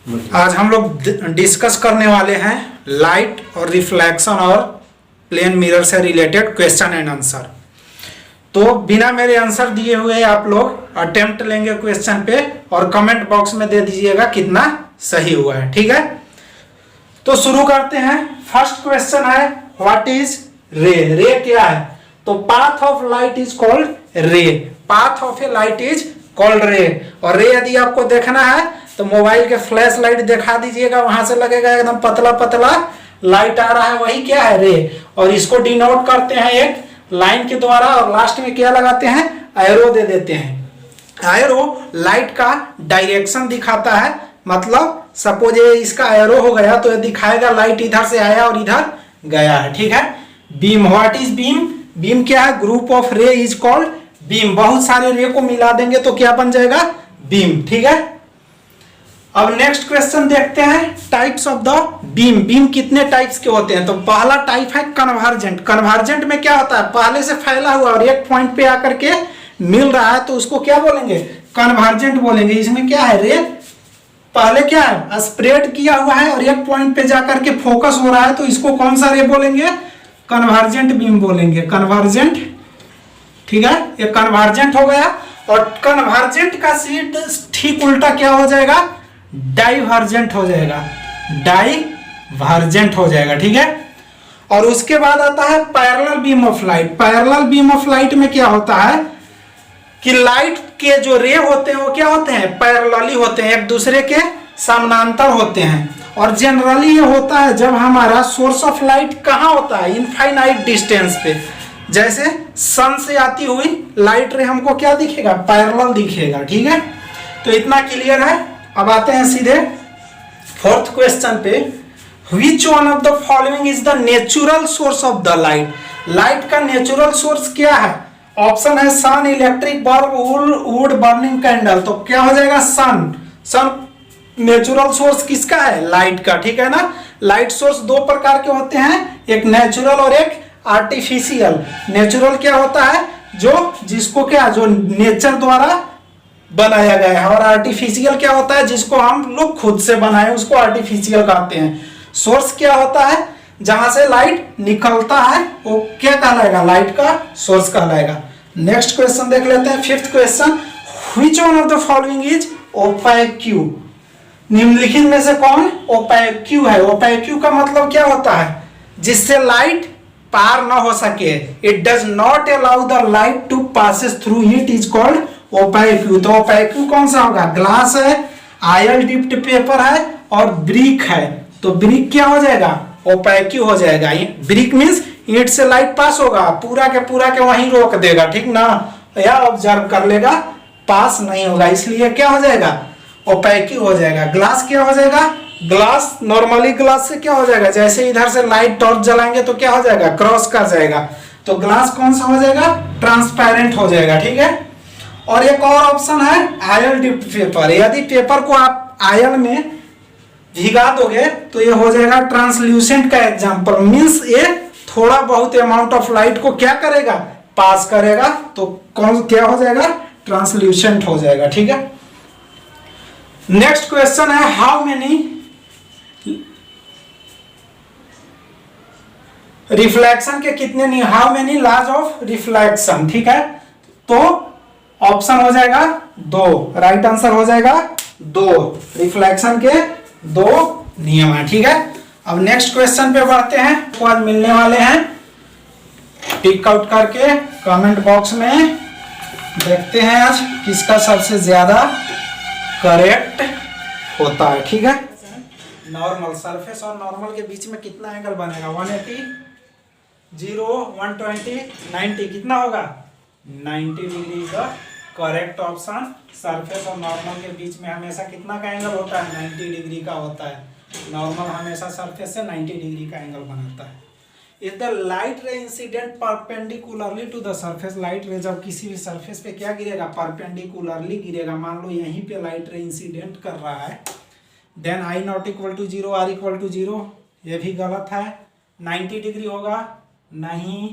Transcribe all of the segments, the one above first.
आज हम लोग डिस्कस करने वाले हैं लाइट और रिफ्लेक्शन और प्लेन मिरर से रिलेटेड क्वेश्चन एंड आंसर। तो बिना मेरे आंसर दिए हुए आप लोग अटेम्प्ट लेंगे क्वेश्चन पे और कमेंट बॉक्स में दे दीजिएगा कितना सही हुआ है, ठीक है। तो शुरू करते हैं। फर्स्ट क्वेश्चन है व्हाट इज रे। रे क्या है? तो path of light is called रे। Path of A light is called रे। और रे यदि आपको देखना है तो मोबाइल के फ्लैश लाइट दिखा दीजिएगा, वहां से लगेगा एकदम पतला पतला लाइट आ रहा है, वही क्या है? रे। और इसको डिनोट करते हैं एक लाइन के द्वारा और लास्ट में क्या लगाते हैं? एरो दे देते हैं। एरो लाइट का डायरेक्शन दिखाता है, मतलब सपोज ये इसका एरो हो गया तो ये दिखाएगा लाइट इधर से आया और इधर गया है, ठीक है। Beam, what is beam? Beam क्या है? ग्रुप ऑफ रे इज कॉल्ड बीम। बहुत सारे रे को मिला देंगे तो क्या बन जाएगा? बीम, ठीक है। अब नेक्स्ट क्वेश्चन देखते हैं types of the beam. Beam कितने टाइप्स के होते हैं? तो पहला टाइप है कन्वर्जेंट। कन्वर्जेंट में क्या होता है? पहले से फैला हुआ और एक पॉइंट पे आकर के मिल रहा है तो उसको क्या बोलेंगे? कन्वर्जेंट बोलेंगे। इसमें क्या है? रे पहले क्या है? स्प्रेड किया हुआ है और एक पॉइंट पे जाकर के फोकस हो रहा है तो इसको कौन सा रे बोलेंगे? कन्वर्जेंट बीम बोलेंगे। कन्वर्जेंट, ठीक है, ये कन्वर्जेंट हो गया। और कन्वर्जेंट का सीध ठीक उल्टा क्या हो जाएगा? डाइवर्जेंट हो जाएगा। डाइवर्जेंट हो जाएगा, ठीक है। और उसके बाद आता है parallel beam of light. Parallel beam of light में क्या होता है कि लाइट के जो रे होते हैं वो क्या होते हैं? पैरेलली होते हैं, एक दूसरे के समानांतर होते हैं। और जनरली ये होता है जब हमारा सोर्स ऑफ लाइट कहाँ होता है? इनफाइनाइट डिस्टेंस पे। जैसे सन से आती हुई लाइट रे हमको क्या दिखेगा? पैरेलल दिखेगा, ठीक है। तो इतना क्लियर है। अब आते हैं सीधे फोर्थ क्वेश्चन पे। Which one of the following is the natural source of the light? Light का नेचुरल सोर्स क्या है? ऑप्शन है sun, electric bulb, wood, burning candle. तो क्या हो जाएगा? सन। सन नेचुरल सोर्स किसका है? लाइट का, ठीक है ना। लाइट सोर्स दो प्रकार के होते हैं, एक नेचुरल और एक आर्टिफिशियल। नेचुरल क्या होता है? जो जिसको क्या, जो नेचर द्वारा बनाया गया है। और आर्टिफिशियल क्या होता है? जिसको हम लोग खुद से बनाए उसको आर्टिफिशियल कहते हैं। सोर्स क्या होता है? जहां से लाइट निकलता है वो क्या कहलाएगा? लाइट का सोर्स कहलाएगा। नेक्स्ट क्वेश्चन देख लेते हैं, fifth question. Which one of the following is opaque? निम्नलिखित में से कौन ओपेक्यू है? ओपेक्यू का मतलब क्या होता है? जिससे लाइट पार न हो सके। It does not allow the light to passes through it is called opaque. तो ओपेक्यू कौन सा होगा? ग्लास है, आयल डिप्ड पेपर है और ब्रिक है। तो ब्रिक क्या हो जाएगा? ओपेक्यू हो जाएगा। ब्रिक मींस ईंट से लाइट पास होगा, पूरा के वहीं रोक देगा, ठीक ना, या ऑब्जर्व कर लेगा, पास नहीं होगा, इसलिए क्या हो जाएगा? ओपेक्यू हो जाएगा। ग्लास क्या हो जाएगा? ग्लास नॉर्मली ग्लास से क्या हो जाएगा? जैसे इधर से लाइट टॉर्च जलाएंगे तो क्या हो जाएगा? क्रॉस कर जाएगा। तो ग्लास कौन सा हो जाएगा? ट्रांसपेरेंट हो जाएगा, ठीक है। और एक और ऑप्शन है आयल डिप्ड पेपर। यदि पेपर को आप आयल में भिगा दोगे तो ये हो जाएगा ट्रांसल्यूसेंट का एग्जांपल। मींस ये थोड़ा बहुत अमाउंट ऑफ लाइट को क्या करेगा? पास करेगा। तो कौन क्या हो जाएगा? ट्रांसल्यूसेंट हो जाएगा, ठीक है। नेक्स्ट क्वेश्चन है हाउ मेनी रिफ्लेक्शन के कितने नहीं, how many laws of reflection, ठीक है। तो ऑप्शन हो जाएगा 2, राइट आंसर हो जाएगा 2। रिफ्लेक्शन के 2 नियम है, ठीक है। अब नेक्स्ट क्वेश्चन पे बढ़ते हैं। तो आज मिलने वाले हैं, टिक आउट करके कमेंट बॉक्स में देखते हैं आज किसका सबसे ज्यादा करेक्ट होता है, ठीक है। नॉर्मल सरफेस और नॉर्मल के बीच में कितना एंगल बनेगा? 180, 0, 120, 90, कितना होगा? 90 डिग्री का करेक्ट ऑप्शन। सरफेस और नॉर्मल के बीच में हमेशा कितना का एंगल होता है? 90 डिग्री का होता है। नॉर्मल हमेशा सरफेस से 90 डिग्री का एंगल बनाता है। If the light ray incident perpendicularly to the surface, light ray जब किसी भी सरफेस पे क्या गिरेगा? परपेंडिकुलरली गिरेगा। मान लो यहीं पे लाइट रे इंसिडेंट कर रहा है, then I not equal to 0, R equal to 0, ये भी गलत है। 90 डिग्री होगा? नहीं,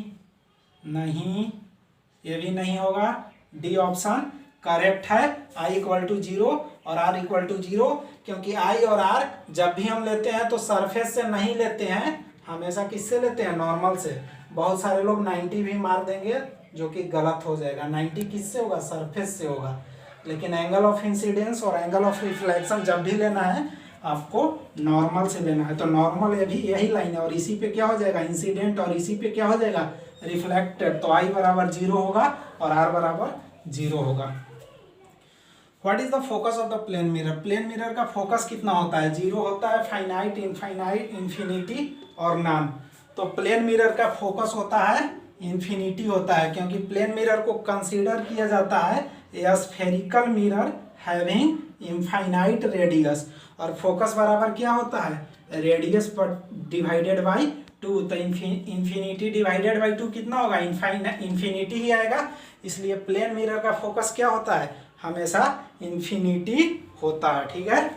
ये भी नहीं होगा। डी ऑप्शन करेक्ट है। आई इक्वल टू 0 और r इक्वल टू 0, क्योंकि i और r जब भी हम लेते हैं तो सरफेस से नहीं लेते हैं, हमेशा किससे लेते हैं, नॉर्मल से। बहुत सारे लोग 90 भी मार देंगे जो कि गलत हो जाएगा। 90 किससे होगा, सरफेस से होगा। लेकिन एंगल ऑफ इंसिडेंस और एंगल ऑफ रिफ्लेक्शन जब भी लेना है आपको नॉर्मल से लेना है। तो नॉर्मल ये भी यही लाइन है, और इसी पे क्या हो जाएगा, इंसिडेंट, और इसी पे क्या हो जाएगा, रिफ्लेक्टेड। तो i बराबर 0 होगा और r बराबर 0 होगा। What is the focus of the plane mirror? Plane mirror का फोकस कितना होता है, 0 होता है, फाइनाइट, इनफाइनाइट, इन्फिनिटी और नॉन। तो प्लेन मिरर का फोकस होता है इन्फिनिटी होता है, क्योंकि प्लेन मिरर को कंसीडर किया जाता है ए spherical mirror having infinite radius. और फोकस बराबर क्या होता है, रेडियस पर डिवाइडेड बाई 2। तो इन्फिनिटी डिवाइडेड बाई 2 कितना होगा, इन्फिनिटी ही आएगा। इसलिए प्लेन मिरर का फोकस क्या होता है, हमेशा इन्फिनिटी होता है, ठीक है।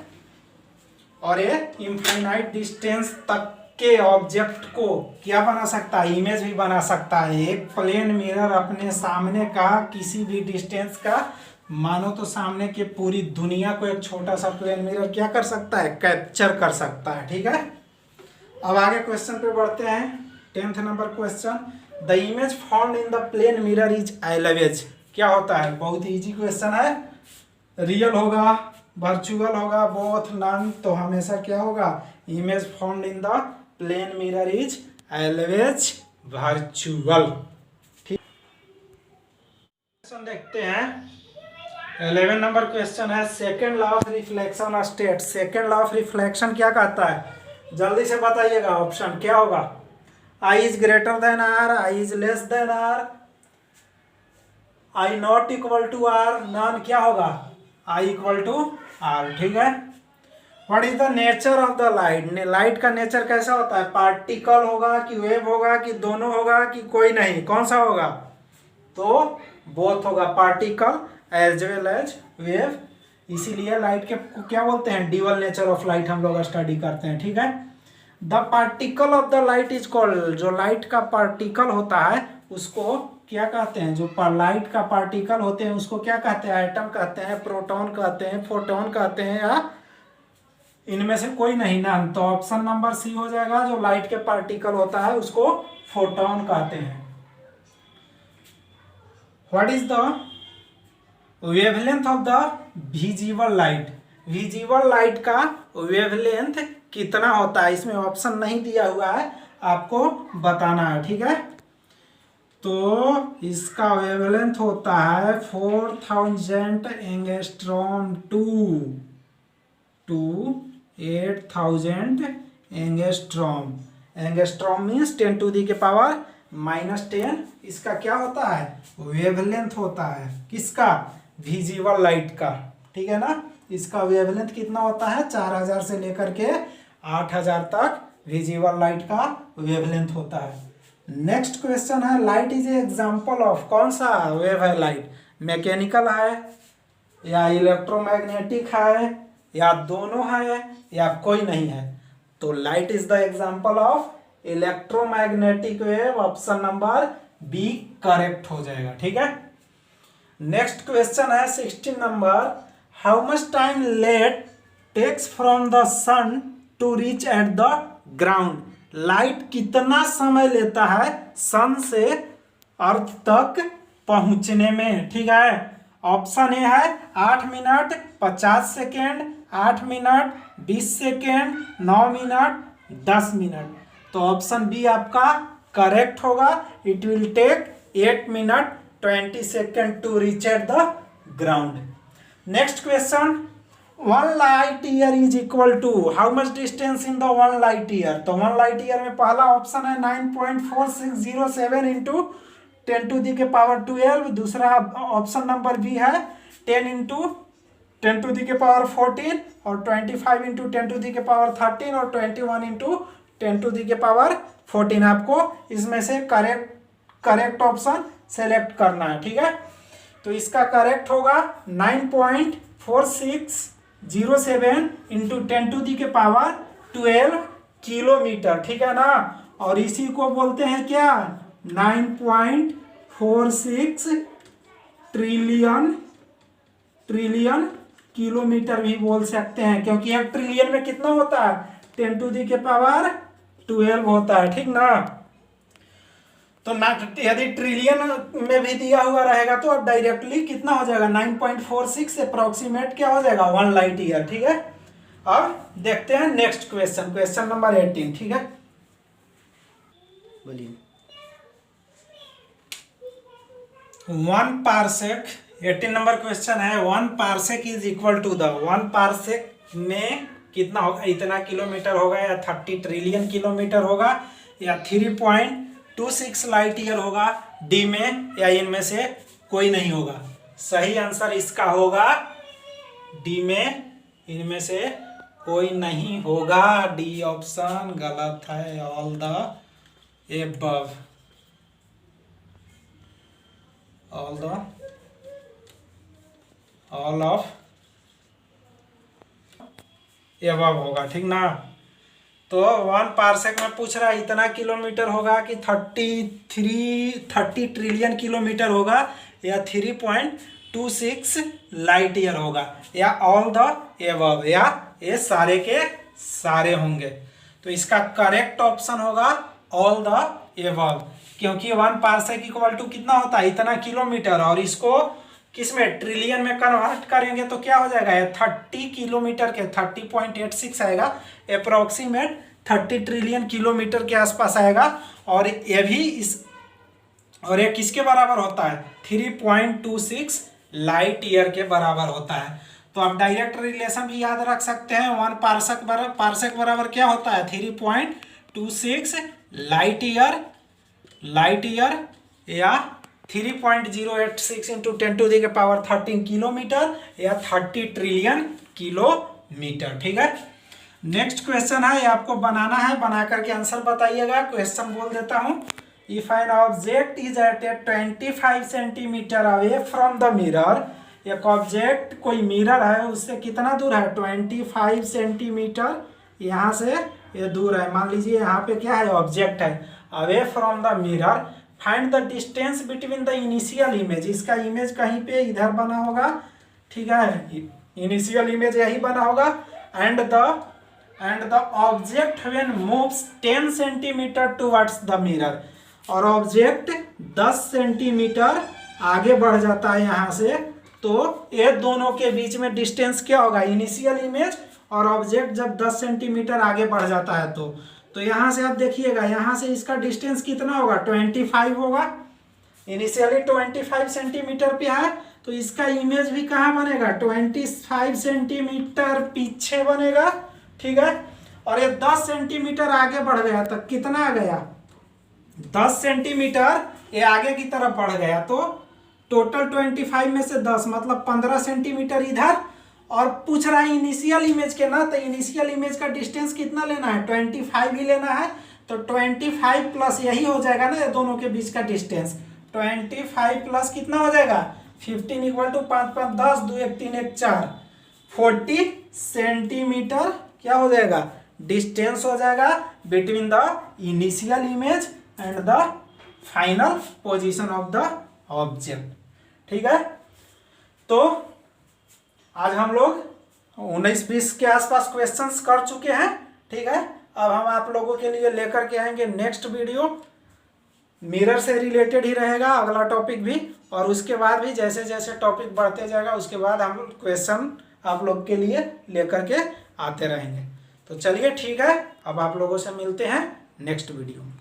और ये इनफाइनाइट डिस्टेंस तक के ऑब्जेक्ट को क्या बना सकता है, इमेज भी बना सकता है। एक प्लेन मिरर अपने सामने का किसी भी डिस्टेंस का, मानो तो सामने के पूरी दुनिया को एक छोटा सा प्लेन मिरर क्या कर सकता है, कैप्चर कर सकता है, ठीक है। अब आगे क्वेश्चन पे बढ़ते हैं। 10th number question, the image found in the plane mirror is always. क्या होता है, बहुत इजी क्वेश्चन है। रियल होगा, वर्चुअल होगा, बोथ, नन। तो हमेशा क्या होगा, image found in the plane mirror is always virtual, ठीक। क्वेश्चन देखते हैं। 11 नंबर क्वेश्चन है, second law of reflection state. Second law of reflection क्या कहता है, जल्दी से बताइएगा। ऑप्शन क्या होगा, I is greater than R, I is less than R, I not equal to R, none क्या होगा, I इक्वल टू R, ठीक है। What is the nature of the light? Light का नेचर कैसा होता है, पार्टिकल होगा कि वेव होगा कि दोनों होगा कि कोई नहीं, कौन सा होगा, तो बोथ होगा, particle as well as wave. इसीलिए लाइट के क्या बोलते हैं, ड्यूअल नेचर ऑफ लाइट हम लोग स्टडी करते हैं, ठीक है। The particle of the light is called, जो लाइट का पार्टिकल होता है उसको क्या कहते हैं, जो लाइट का पार्टिकल होते हैं उसको क्या कहते हैं, एटम कहते हैं, प्रोटॉन कहते हैं, फोटोन कहते हैं, या इनमें से कोई नहीं ना। तो ऑप्शन नंबर सी हो जाएगा, जो लाइट के पार्टिकल होता है उसको फोटोन कहते हैं। What is the wavelength of the visible light? Visible light का वेवलेंथ कितना होता है, इसमें ऑप्शन नहीं दिया हुआ है, आपको बताना है, ठीक है। तो इसका वेवलेंथ होता है 4000 angstrom to 8000 angstrom. Angstrom means 10 to the के पावर -10। इसका क्या होता है, वेवलेंथ होता है, किसका, विजिबल लाइट का, ठीक है ना। इसका वेवलेंथ कितना होता है, 4000 से लेकर के 8000 तक विजिबल लाइट का वेवलेंथ होता है। नेक्स्ट क्वेश्चन है, light is a example of, कौन सा वेव है लाइट, मैकेनिकल है या इलेक्ट्रोमैग्नेटिक है या दोनों है या कोई नहीं है। तो light is the example of electromagnetic wave, option number B correct हो जाएगा, ठीक है। नेक्स्ट क्वेश्चन है 16 number, how much time light takes from the sun to reach at the ground? Light कितना समय लेता है सन से अर्थ तक पहुंचने में, ठीक है। ऑप्शन ए है 8 minute 50 second, 8 minute 20 second, 9 minute 10 minute. तो ऑप्शन बी आपका करेक्ट होगा, it will take 8 minute 20 second to reach at the ground. Next question, 1 light year is equal to, how much distance in the 1 light year? तो 1 light year में पहला option है 9.4607 into 10 to the के power 12। दूसरा option number B है 10 into 10 to the के power 14 और 25 into 10 to the के पावर 13 और 21 इंटू 10 टू दी के पावर 14। आपको इसमें से करेक्ट ऑप्शन सेलेक्ट करना है, ठीक है। तो इसका करेक्ट होगा 9.4607 इंटू 10 टू दी के पावर 12 किलोमीटर, ठीक है ना। और इसी को बोलते हैं क्या, 9.46 ट्रिलियन किलोमीटर भी बोल सकते हैं, क्योंकि 1 ट्रिलियन में कितना होता है 10⁻12 होता है, ठीक ना। तो ना यदि ट्रिलियन में भी दिया हुआ रहेगा तो अब डायरेक्टली कितना हो जाएगा 9.46 अप्रोक्सीमेट क्या हो जाएगा 1 लाइट ईयर, ठीक है। अब देखते हैं नेक्स्ट क्वेश्चन, क्वेश्चन नंबर 18, ठीक है। बोलिए। 1 पारसेक, 18 नंबर क्वेश्चन है। 1 parsec is equal to the, 1 parsec में कितना होगा, इतना किलोमीटर होगा या 30 ट्रिलियन किलोमीटर होगा या 3.26 लाइट ईयर होगा, डी में या इनमें से कोई नहीं होगा। सही आंसर इसका होगा डी में, इनमें से कोई नहीं होगा। डी ऑप्शन गलत है, all the above, all of above होगा, ठीक ना। तो 1 पारसेक में पूछ रहा है इतना किलोमीटर होगा कि 30 ट्रिलियन किलोमीटर होगा या 3.26 लाइट ईयर होगा या ऑल द एबव या ये सारे के सारे होंगे। तो इसका करेक्ट ऑप्शन होगा ऑल द एबव, क्योंकि 1 पारसेक इक्वल टू कितना होता है इतना किलोमीटर, और इसको किसमें ट्रिलियन में कन्वर्ट करेंगे तो क्या हो जाएगा 30 किलोमीटर के 30.86 आएगा, अप्रोक्सीमेट 30 ट्रिलियन किलोमीटर के आसपास आएगा। और ये भी और ये किसके बराबर होता है 3.26 लाइट ईयर के बराबर होता है। तो आप डायरेक्ट रिलेशन भी याद रख सकते हैं, 1 पारसेक बराबर क्या होता है 3.26 लाइट ईयर या 3.086 इंटू 10⁻13 किलोमीटर या 30 ट्रिलियन किलोमीटर, ठीक है। नेक्स्ट क्वेश्चन है, ये आपको बनाना है, बना करके आंसर बताइएगा। क्वेश्चन बोल देता हूं, if an object is at a 25 centimetre away from the mirror, एक ऑब्जेक्ट कोई मिरर है उससे कितना दूर है 25 सेंटीमीटर, यहाँ से ये दूर है। मान लीजिए यहाँ पे क्या है ऑब्जेक्ट है, away from the mirror, find the distance between the initial image, इसका इमेज कहीं पे इधर बना होगा, ठीक है, इनिशियल इमेज यही बना होगा, and the object when moves 10 centimetre towards the mirror, और ऑब्जेक्ट 10 सेंटीमीटर आगे बढ़ जाता है यहाँ से, तो ये दोनों के बीच में डिस्टेंस क्या होगा इनिशियल इमेज और ऑब्जेक्ट जब 10 सेंटीमीटर आगे बढ़ जाता है तो यहाँ से आप देखिएगा, यहाँ से इसका डिस्टेंस कितना होगा 25 होगा, इनिशियली 25 सेंटीमीटर पे है, तो इसका इमेज भी कहाँ बनेगा 25 सेंटीमीटर पीछे बनेगा, ठीक है। और ये 10 सेंटीमीटर आगे बढ़ गया तो कितना आ गया 10 सेंटीमीटर ये आगे की तरफ बढ़ गया, तो टोटल 25 में से 10 मतलब 15 सेंटीमीटर इधर, और पूछ रहा है इनिशियल इमेज के ना, तो इनिशियल इमेज का डिस्टेंस कितना लेना है 25 ही लेना है, तो 25 प्लस यही हो जाएगा ना ये दोनों के बीच का डिस्टेंस, 25 प्लस कितना हो जाएगा 15 इक्वल टू 5 5 10 2 1 3 1 4 40 सेंटीमीटर क्या हो जाएगा डिस्टेंस हो जाएगा between the initial image and the final position of the object, ठीक है। तो आज हम लोग 19-20 के आसपास क्वेश्चंस कर चुके हैं, ठीक है। अब हम आप लोगों के लिए लेकर के आएंगे नेक्स्ट वीडियो, मिरर से रिलेटेड ही रहेगा अगला टॉपिक भी, और उसके बाद भी जैसे जैसे टॉपिक बढ़ते जाएगा उसके बाद हम क्वेश्चन आप लोग के लिए लेकर के आते रहेंगे। तो चलिए ठीक है, अब आप लोगों से मिलते हैं नेक्स्ट वीडियो में।